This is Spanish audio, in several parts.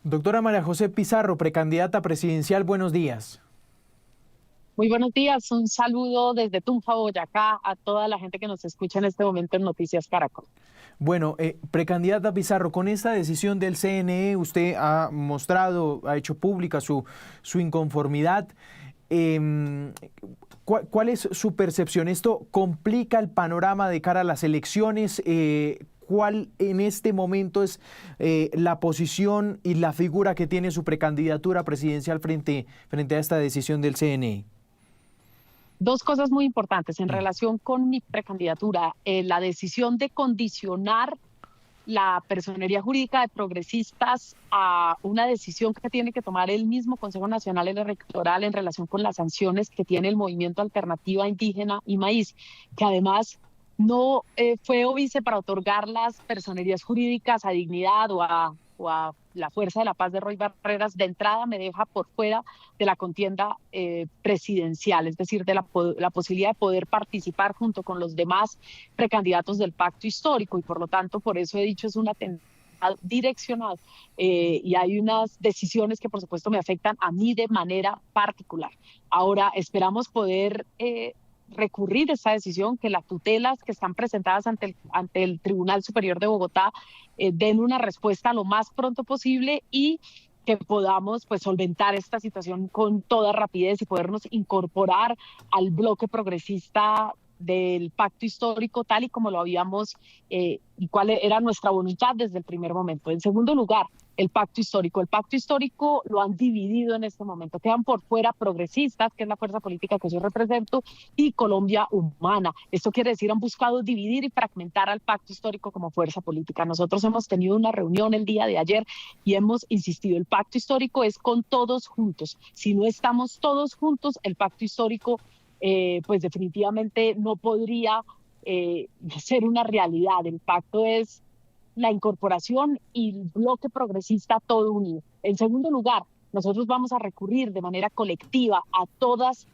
Doctora María José Pizarro, precandidata presidencial, buenos días. Muy buenos días, un saludo desde Tunja, Boyacá, a toda la gente que nos escucha en este momento en Noticias Caracol. Bueno, precandidata Pizarro, con esta decisión del CNE usted ha mostrado, ha hecho pública su inconformidad. Em, ¿Cuál es su percepción? ¿Esto complica el panorama de cara a las elecciones? ¿Cuál en este momento es la posición y la figura que tiene su precandidatura presidencial frente a esta decisión del CNE? Dos cosas muy importantes en Mm. relación con mi precandidatura. La decisión de condicionar la personería jurídica de progresistas a una decisión que tiene que tomar el mismo Consejo Nacional Electoral en relación con las sanciones que tiene el Movimiento Alternativa Indígena y Maíz, que además no fue óbice para otorgar las personerías jurídicas a Dignidad o a la Fuerza de la Paz de Roy Barreras. De entrada me deja por fuera de la contienda presidencial, es decir, de la posibilidad de poder participar junto con los demás precandidatos del pacto histórico, y por lo tanto, por eso he dicho, es un atentado direccionado, y hay unas decisiones que por supuesto me afectan a mí de manera particular. Ahora esperamos poder recurrir a esta decisión, que las tutelas que están presentadas ante el Tribunal Superior de Bogotá den una respuesta lo más pronto posible y que podamos pues solventar esta situación con toda rapidez y podernos incorporar al bloque progresista del pacto histórico tal y como lo habíamos y cuál era nuestra voluntad desde el primer momento. En segundo lugar, el pacto histórico. El pacto histórico lo han dividido en este momento. Quedan por fuera progresistas, que es la fuerza política que yo represento, y Colombia Humana. Esto quiere decir, han buscado dividir y fragmentar al pacto histórico como fuerza política. Nosotros hemos tenido una reunión el día de ayer y hemos insistido, el pacto histórico es con todos juntos. Si no estamos todos juntos, el pacto histórico pues definitivamente no podría ser una realidad. El pacto es la incorporación y el bloque progresista todo unido. En segundo lugar, nosotros vamos a recurrir de manera colectiva a todas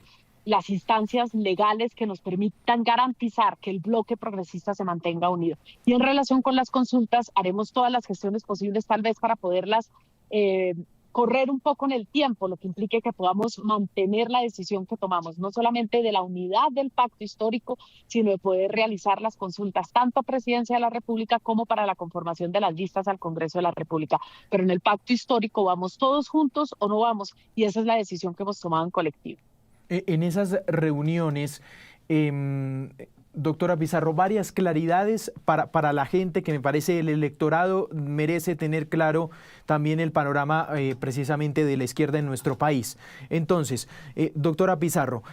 las instancias legales que nos permitan garantizar que el bloque progresista se mantenga unido. Y en relación con las consultas, haremos todas las gestiones posibles tal vez para poderlas eh, correr un poco en el tiempo, lo que implique que podamos mantener la decisión que tomamos, no solamente de la unidad del pacto histórico, sino de poder realizar las consultas tanto a Presidencia de la República como para la conformación de las listas al Congreso de la República. Pero en el pacto histórico, ¿vamos todos juntos o no vamos? Y esa es la decisión que hemos tomado en colectivo. En esas reuniones, em, doctora Pizarro, varias claridades para la gente que me parece el electorado merece tener claro también el panorama precisamente de la izquierda en nuestro país. Entonces, doctora Pizarro,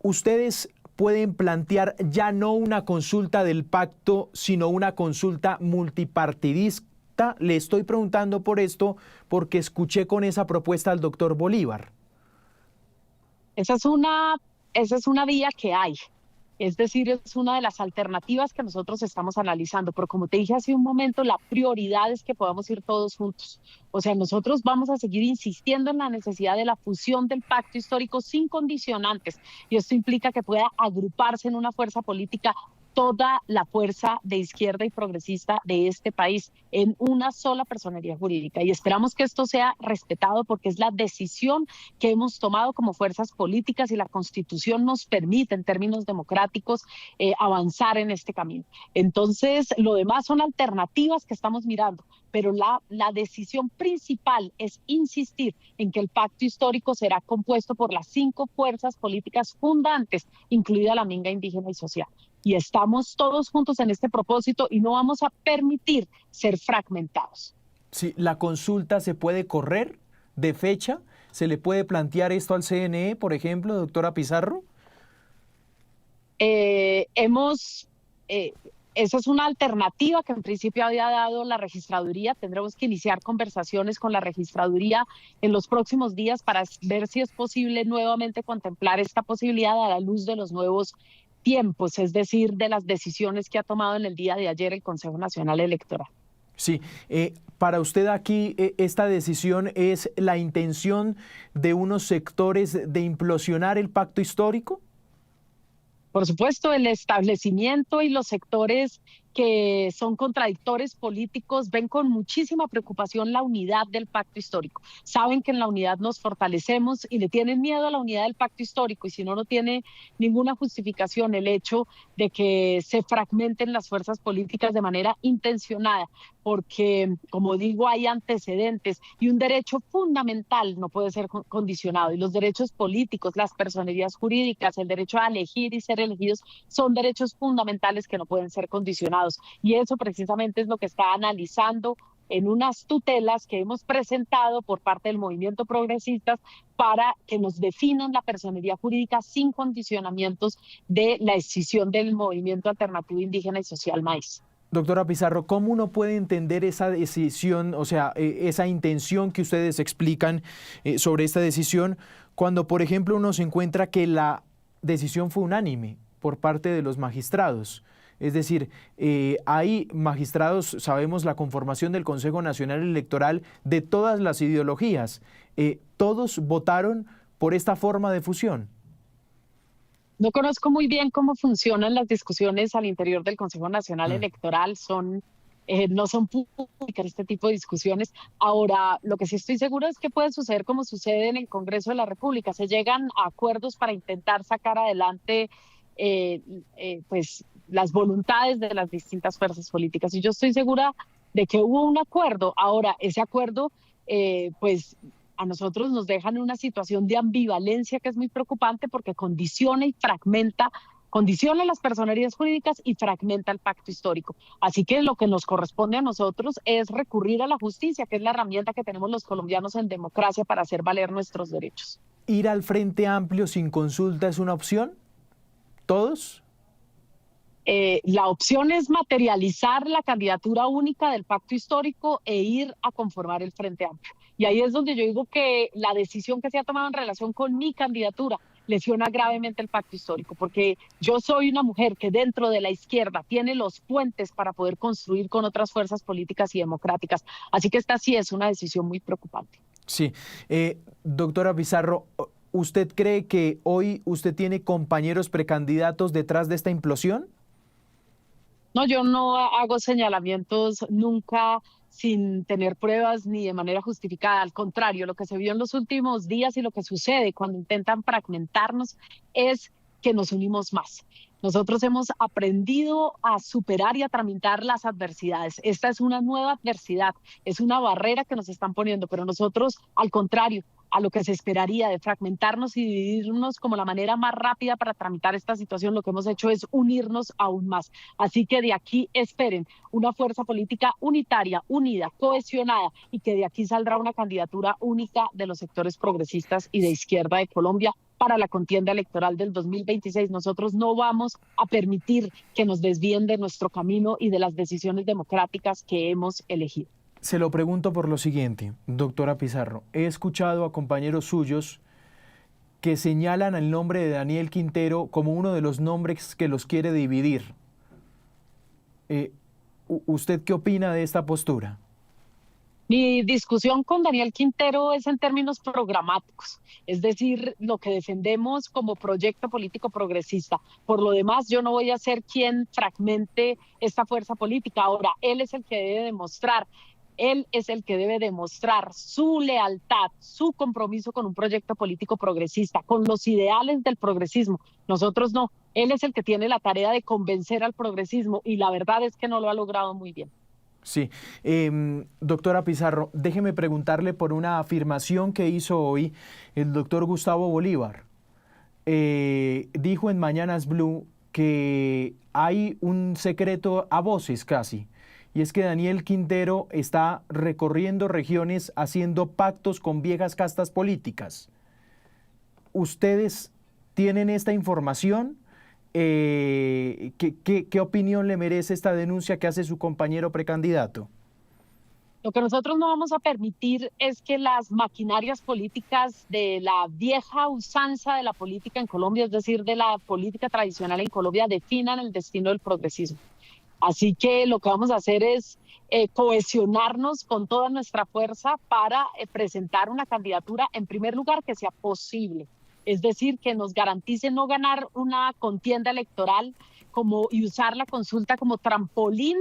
ustedes pueden plantear ya no una consulta del pacto, sino una consulta multipartidista. Le estoy preguntando por esto porque escuché con esa propuesta al doctor Bolívar. Esa es una, esa es una vía que hay. Es decir, es una de las alternativas que nosotros estamos analizando, pero como te dije hace un momento, la prioridad es que podamos ir todos juntos. O sea, nosotros vamos a seguir insistiendo en la necesidad de la fusión del pacto histórico sin condicionantes, y esto implica que pueda agruparse en una fuerza política toda la fuerza de izquierda y progresista de este país en una sola personería jurídica. Y esperamos que esto sea respetado porque es la decisión que hemos tomado como fuerzas políticas y la Constitución nos permite en términos democráticos avanzar en este camino. Entonces, lo demás son alternativas que estamos mirando, pero la decisión principal es insistir en que el pacto histórico será compuesto por las 5 fuerzas políticas fundantes, incluida la minga indígena y social. Y estamos todos juntos en este propósito y no vamos a permitir ser fragmentados. Sí, la consulta se puede correr de fecha. ¿Se le puede plantear esto al CNE, por ejemplo, doctora Pizarro? Hemos, esa es una alternativa que en principio había dado la registraduría. Tendremos que iniciar conversaciones con la registraduría en los próximos días para ver si es posible nuevamente contemplar esta posibilidad a la luz de los nuevos tiempos, es decir, de las decisiones que ha tomado en el día de ayer el Consejo Nacional Electoral. Sí, para usted aquí esta decisión es la intención de unos sectores de implosionar el pacto histórico. Por supuesto, el establecimiento y los sectores que son contradictores políticos ven con muchísima preocupación la unidad del pacto histórico. Saben que en la unidad nos fortalecemos y le tienen miedo a la unidad del pacto histórico, y si no, no tiene ninguna justificación el hecho de que se fragmenten las fuerzas políticas de manera intencionada, porque, como digo, hay antecedentes y un derecho fundamental no puede ser condicionado, y los derechos políticos, las personerías jurídicas, el derecho a elegir y ser elegidos son derechos fundamentales que no pueden ser condicionados, y eso precisamente es lo que está analizando en unas tutelas que hemos presentado por parte del movimiento progresistas para que nos definan la personería jurídica sin condicionamientos de la escisión del movimiento alternativo indígena y social MAIS. Doctora Pizarro, ¿cómo uno puede entender esa decisión, o sea, esa intención que ustedes explican sobre esta decisión, cuando, por ejemplo, uno se encuentra que la decisión fue unánime por parte de los magistrados? Es decir, hay magistrados, sabemos la conformación del Consejo Nacional Electoral de todas las ideologías. ¿Todos votaron por esta forma de fusión? No conozco muy bien cómo funcionan las discusiones al interior del Consejo Nacional Electoral, no son públicas este tipo de discusiones. Ahora, lo que sí estoy segura es que puede suceder como sucede en el Congreso de la República. Se llegan a acuerdos para intentar sacar adelante pues las voluntades de las distintas fuerzas políticas. Y yo estoy segura de que hubo un acuerdo. Ahora, ese acuerdo, pues a nosotros nos deja en una situación de ambivalencia que es muy preocupante, porque condiciona las personerías jurídicas y fragmenta el pacto histórico. Así que lo que nos corresponde a nosotros es recurrir a la justicia, que es la herramienta que tenemos los colombianos en democracia para hacer valer nuestros derechos. ¿Ir al Frente Amplio sin consulta es una opción? ¿Todos? La opción es materializar la candidatura única del pacto histórico e ir a conformar el Frente Amplio. Y ahí es donde yo digo que la decisión que se ha tomado en relación con mi candidatura lesiona gravemente el pacto histórico, porque yo soy una mujer que dentro de la izquierda tiene los puentes para poder construir con otras fuerzas políticas y democráticas. Así que esta sí es una decisión muy preocupante. Sí. Doctora Pizarro, ¿usted cree que hoy usted tiene compañeros precandidatos detrás de esta implosión? No, yo no hago señalamientos nunca sin tener pruebas ni de manera justificada. Al contrario, lo que se vio en los últimos días y lo que sucede cuando intentan fragmentarnos es que nos unimos más. Nosotros hemos aprendido a superar y a tramitar las adversidades. Esta es una nueva adversidad, es una barrera que nos están poniendo, pero nosotros, al contrario, a lo que se esperaría de fragmentarnos y dividirnos como la manera más rápida para tramitar esta situación, lo que hemos hecho es unirnos aún más. Así que de aquí esperen una fuerza política unitaria, unida, cohesionada, y que de aquí saldrá una candidatura única de los sectores progresistas y de izquierda de Colombia para la contienda electoral del 2026. Nosotros no vamos a permitir que nos desvíen de nuestro camino y de las decisiones democráticas que hemos elegido. Se lo pregunto por lo siguiente, doctora Pizarro. He escuchado a compañeros suyos que señalan el nombre de Daniel Quintero como uno de los nombres que los quiere dividir. ¿Usted qué opina de esta postura? Mi discusión con Daniel Quintero es en términos programáticos, es decir, lo que defendemos como proyecto político progresista. Por lo demás, yo no voy a ser quien fragmente esta fuerza política. Ahora, él es el que debe demostrar. Él es el que debe demostrar su lealtad, su compromiso con un proyecto político progresista, con los ideales del progresismo. Nosotros no. Él es el que tiene la tarea de convencer al progresismo, y la verdad es que no lo ha logrado muy bien. Sí. Doctora Pizarro, déjeme preguntarle por una afirmación que hizo hoy el doctor Gustavo Bolívar. Dijo en Mañanas Blue que hay un secreto a voces casi, y es que Daniel Quintero está recorriendo regiones haciendo pactos con viejas castas políticas. ¿Ustedes tienen esta información? ¿Qué opinión le merece esta denuncia que hace su compañero precandidato? Lo que nosotros no vamos a permitir es que las maquinarias políticas de la vieja usanza de la política en Colombia, es decir, de la política tradicional en Colombia, definan el destino del progresismo. Así que lo que vamos a hacer es cohesionarnos con toda nuestra fuerza para presentar una candidatura, en primer lugar, que sea posible, es decir, que nos garantice no ganar una contienda electoral y usar la consulta como trampolín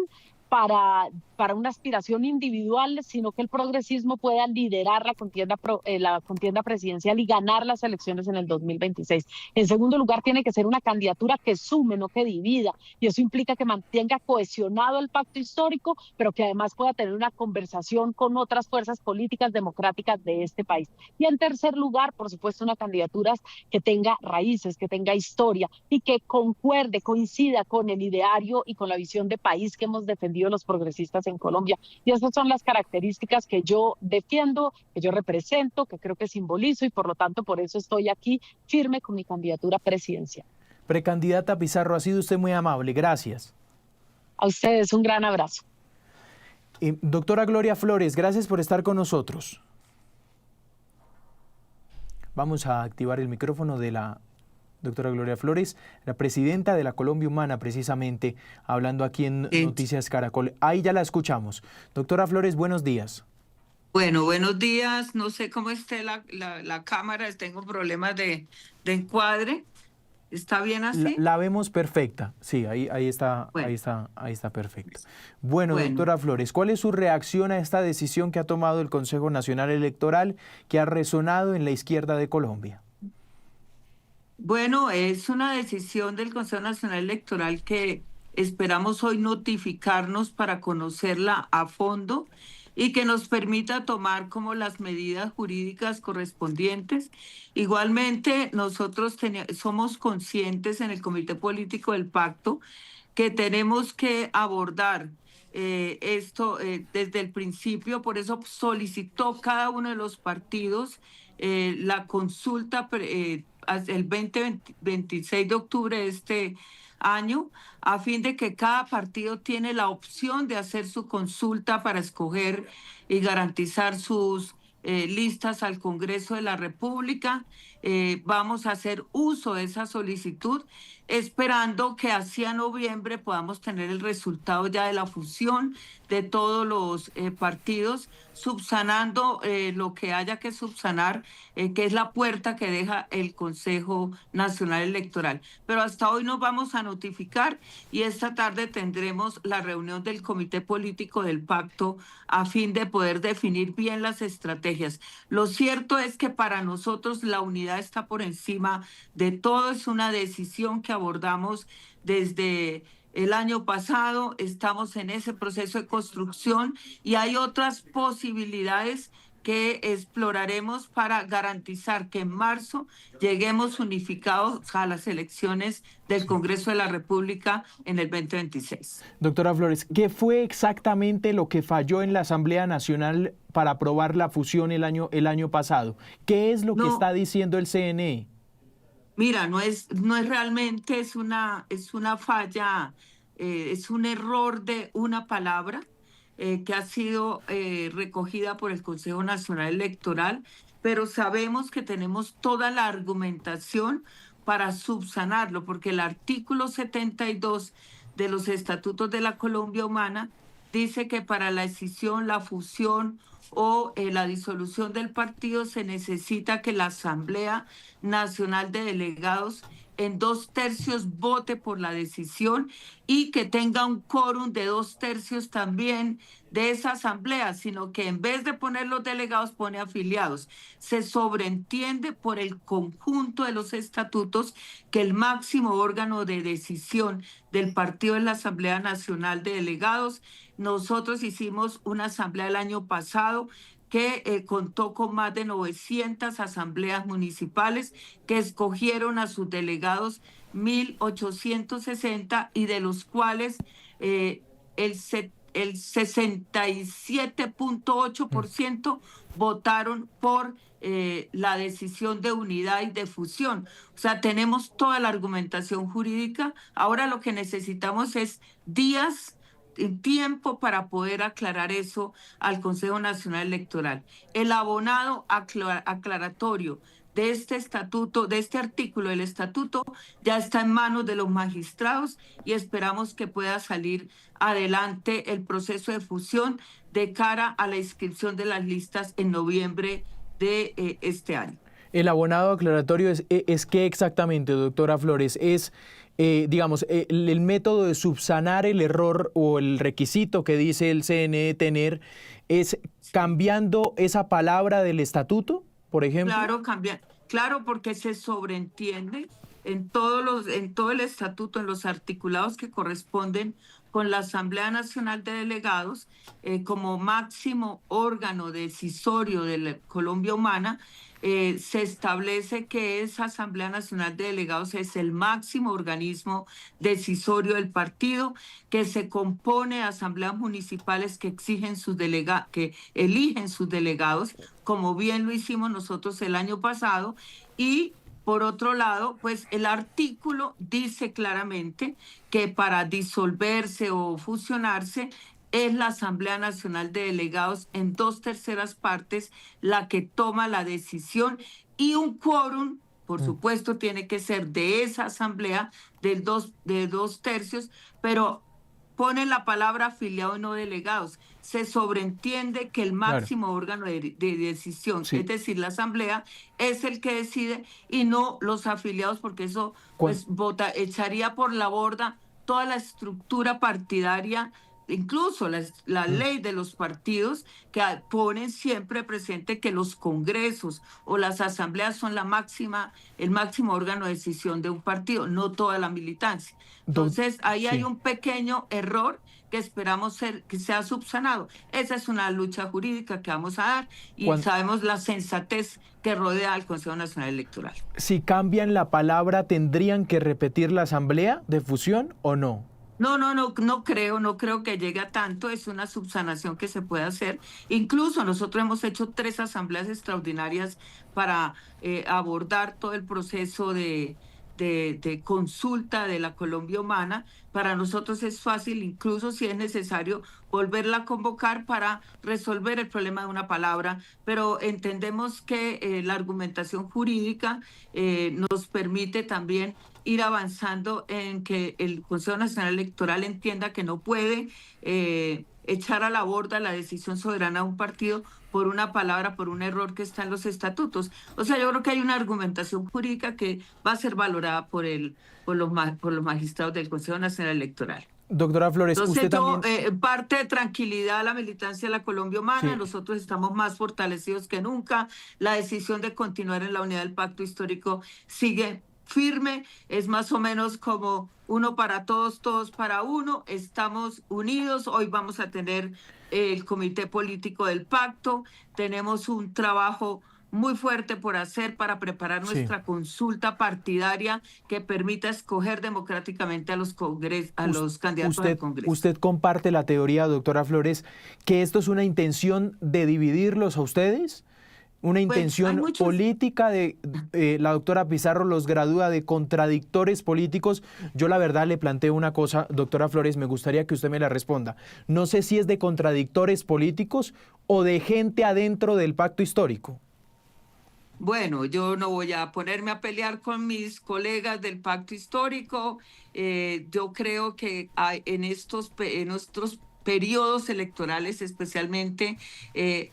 para una aspiración individual, sino que el progresismo pueda liderar la contienda presidencial y ganar las elecciones en el 2026. En segundo lugar, tiene que ser una candidatura que sume, no que divida, y eso implica que mantenga cohesionado el pacto histórico, pero que además pueda tener una conversación con otras fuerzas políticas democráticas de este país. Y en tercer lugar, por supuesto, una candidatura que tenga raíces, que tenga historia y que concuerde, coincida con el ideario y con la visión de país que hemos defendido los progresistas en Colombia. Y esas son las características que yo defiendo, que yo represento, que creo que simbolizo, y por lo tanto por eso estoy aquí firme con mi candidatura presidencial. Precandidata Pizarro, ha sido usted muy amable. Gracias. A ustedes un gran abrazo. Doctora Gloria Flores, gracias por estar con nosotros. Vamos a activar el micrófono de la doctora Gloria Flores, la presidenta de la Colombia Humana, precisamente, hablando aquí en Noticias Caracol. Ahí ya la escuchamos. Doctora Flores, buenos días. Bueno, buenos días. No sé cómo esté la cámara, tengo problemas de encuadre. ¿Está bien así? La vemos perfecta. Sí, ahí está, bueno. ahí está perfecto. Bueno, doctora Flores, ¿cuál es su reacción a esta decisión que ha tomado el Consejo Nacional Electoral, que ha resonado en la izquierda de Colombia? Bueno, es una decisión del Consejo Nacional Electoral que esperamos hoy notificarnos para conocerla a fondo y que nos permita tomar como las medidas jurídicas correspondientes. Igualmente, nosotros somos conscientes en el Comité Político del Pacto que tenemos que abordar esto desde el principio, por eso solicitó cada uno de los partidos la consulta el 26 de octubre de este año, a fin de que cada partido tiene la opción de hacer su consulta para escoger y garantizar sus listas al Congreso de la República. Vamos a hacer uso de esa solicitud, esperando que hacia noviembre podamos tener el resultado ya de la fusión de todos los partidos, subsanando lo que haya que subsanar, que es la puerta que deja el Consejo Nacional Electoral. Pero hasta hoy nos vamos a notificar y esta tarde tendremos la reunión del Comité Político del Pacto a fin de poder definir bien las estrategias. Lo cierto es que para nosotros la unidad está por encima de todo, es una decisión que abordamos desde el año pasado, estamos en ese proceso de construcción y hay otras posibilidades que exploraremos para garantizar que en marzo lleguemos unificados a las elecciones del Congreso de la República en el 2026. Doctora Flores, ¿qué fue exactamente lo que falló en la Asamblea Nacional para aprobar la fusión el año pasado? ¿Qué es lo que está diciendo el CNE? Mira, no es realmente, es una falla, es un error de una palabra que ha sido recogida por el Consejo Nacional Electoral, pero sabemos que tenemos toda la argumentación para subsanarlo, porque el artículo 72 de los Estatutos de la Colombia Humana dice que para la escisión, la fusión o la disolución del partido se necesita que la Asamblea Nacional de Delegados en 2/3 vote por la decisión y que tenga un quórum de 2/3 también de esa asamblea, sino que en vez de poner los delegados pone afiliados. Se sobreentiende por el conjunto de los estatutos que el máximo órgano de decisión del partido es la Asamblea Nacional de Delegados. Nosotros hicimos una asamblea el año pasado que contó con más de 900 asambleas municipales que escogieron a sus delegados 1.860 y de los cuales el 67.8% votaron por la decisión de unidad y de fusión. O sea, tenemos toda la argumentación jurídica. Ahora lo que necesitamos es tiempo para poder aclarar eso al Consejo Nacional Electoral. El abonado aclaratorio de este estatuto, de este artículo del estatuto, ya está en manos de los magistrados y esperamos que pueda salir adelante el proceso de fusión de cara a la inscripción de las listas en noviembre de este año. El abonado aclaratorio es qué exactamente, doctora Flores, es, digamos, el método de subsanar el error o el requisito que dice el CNE tener es cambiando esa palabra del estatuto, por ejemplo. Claro, cambia, claro, porque se sobreentiende en todo el estatuto, en los articulados que corresponden con la Asamblea Nacional de Delegados, como máximo órgano decisorio de la Colombia Humana, se establece que esa Asamblea Nacional de Delegados es el máximo organismo decisorio del partido, que se compone de asambleas municipales que que eligen sus delegados, como bien lo hicimos nosotros el año pasado, y por otro lado, pues el artículo dice claramente que para disolverse o fusionarse es la Asamblea Nacional de Delegados en 2/3 partes la que toma la decisión, y un quórum, por supuesto, tiene que ser de esa asamblea de 2/3, pero pone la palabra afiliado y no delegados. Se sobreentiende que el Claro, máximo órgano de decisión, es sí. decir, la asamblea, es el que decide y no los afiliados, porque eso Cuan- pues echaría por la borda toda la estructura partidaria, incluso la mm, ley de los partidos, que ponen siempre presente que los congresos o las asambleas son el máximo órgano de decisión de un partido, no toda la militancia. doc- Entonces, ahí hay sí. un pequeño error que esperamos que sea subsanado. Esa es una lucha jurídica que vamos a dar, y Cuan- sabemos la sensatez que rodea al Consejo Nacional Electoral. si cambian la palabra, ¿tendrían que repetir la asamblea de fusión o no? No creo que llegue a tanto. Es una subsanación que se puede hacer. Incluso nosotros hemos hecho 3 asambleas extraordinarias para abordar todo el proceso de consulta de la Colombia Humana. Para nosotros es fácil, incluso si es necesario, volverla a convocar para resolver el problema de una palabra, pero entendemos que la argumentación jurídica nos permite también ir avanzando en que el Consejo Nacional Electoral entienda que no puede echar a la borda la decisión soberana de un partido por una palabra, por un error que está en los estatutos. O sea, yo creo que hay una argumentación jurídica que va a ser valorada por los magistrados del Consejo Nacional Electoral. Doctora Flores, Entonces usted yo, también, parte de tranquilidad a la militancia de la Colombia Humana, sí, nosotros estamos más fortalecidos que nunca, la decisión de continuar en la unidad del pacto histórico sigue firme, es más o menos como uno para todos, todos para uno, estamos unidos. Hoy vamos a tener el comité político del pacto, tenemos un trabajo muy fuerte por hacer para preparar sí. nuestra consulta partidaria que permita escoger democráticamente a a Us- los candidatos al Usted, Congreso. usted comparte la teoría, doctora Flores, que esto es una intención de dividirlos a ustedes, una Pues hay intención muchos. política de la doctora Pizarro los gradúa de contradictores políticos. Yo la verdad le planteo una cosa, doctora Flores, me gustaría que usted me la responda. No sé si es de contradictores políticos o de gente adentro del pacto histórico. Bueno, yo no voy a ponerme a pelear con mis colegas del pacto histórico. Yo creo que en estos periodos electorales especialmente,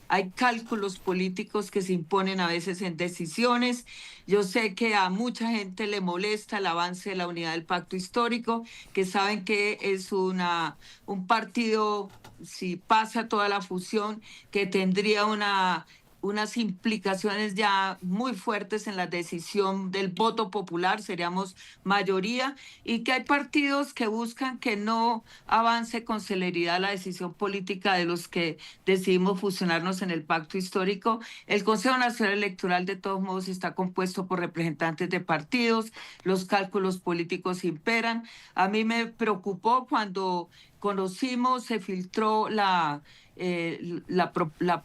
hay cálculos políticos que se imponen a veces en decisiones. Yo sé que a mucha gente le molesta el avance de la unidad del pacto histórico, que saben que es un partido, si pasa toda la fusión, que tendría unas implicaciones ya muy fuertes en la decisión del voto popular, seríamos mayoría, y que hay partidos que buscan que no avance con celeridad la decisión política de los que decidimos fusionarnos en el pacto histórico. El Consejo Nacional Electoral, de todos modos, está compuesto por representantes de partidos, los cálculos políticos imperan. A mí me preocupó cuando conocimos, se filtró la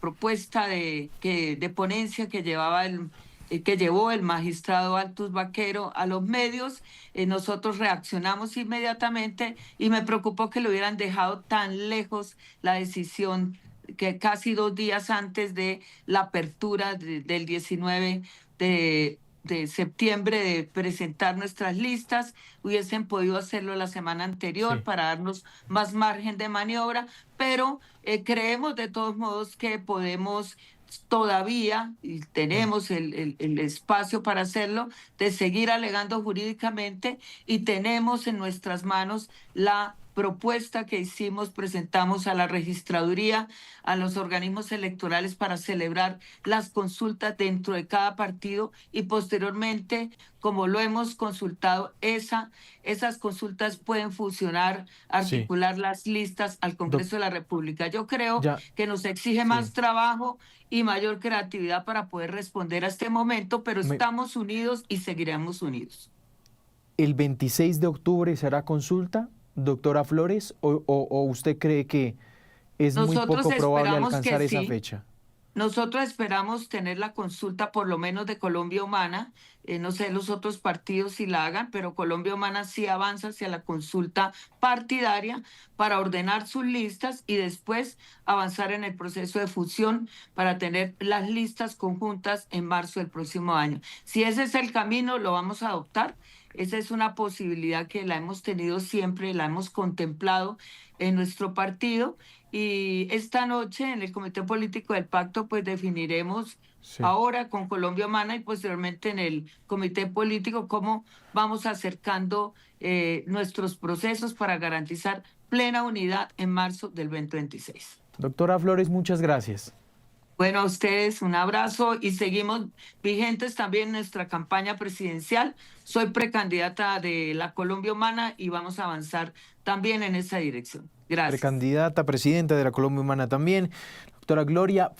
propuesta de ponencia que llevó el magistrado Altus Vaquero a los medios. Nosotros reaccionamos inmediatamente y me preocupó que lo hubieran dejado tan lejos la decisión, que casi 2 días antes de la apertura del 19 de septiembre, de presentar nuestras listas, hubiesen podido hacerlo la semana anterior Sí. para darnos más margen de maniobra, pero creemos de todos modos que podemos todavía, y tenemos el espacio para hacerlo, de seguir alegando jurídicamente, y tenemos en nuestras manos la propuesta que presentamos a la registraduría, a los organismos electorales para celebrar las consultas dentro de cada partido y posteriormente, como lo hemos consultado, esas consultas pueden fusionar, articular las listas al Congreso de la República. Yo creo que nos exige más trabajo y mayor creatividad para poder responder a este momento, pero estamos unidos y seguiremos unidos. ¿El 26 de octubre será consulta, doctora Flores, o usted cree que es muy poco probable alcanzar esa fecha? Nosotros esperamos tener la consulta por lo menos de Colombia Humana, no sé los otros partidos si la hagan, pero Colombia Humana sí avanza hacia la consulta partidaria para ordenar sus listas y después avanzar en el proceso de fusión para tener las listas conjuntas en marzo del próximo año. Si ese es el camino, lo vamos a adoptar. Esa es una posibilidad que la hemos tenido siempre, la hemos contemplado en nuestro partido, y esta noche en el Comité Político del Pacto pues definiremos ahora con Colombia Humana y posteriormente en el Comité Político cómo vamos acercando nuestros procesos para garantizar plena unidad en marzo del 2026. Doctora Flores, muchas gracias. Bueno, a ustedes un abrazo y seguimos vigentes también en nuestra campaña presidencial. Soy precandidata de la Colombia Humana y vamos a avanzar también en esa dirección. Gracias. Precandidata, presidenta de la Colombia Humana también, doctora Gloria Flores.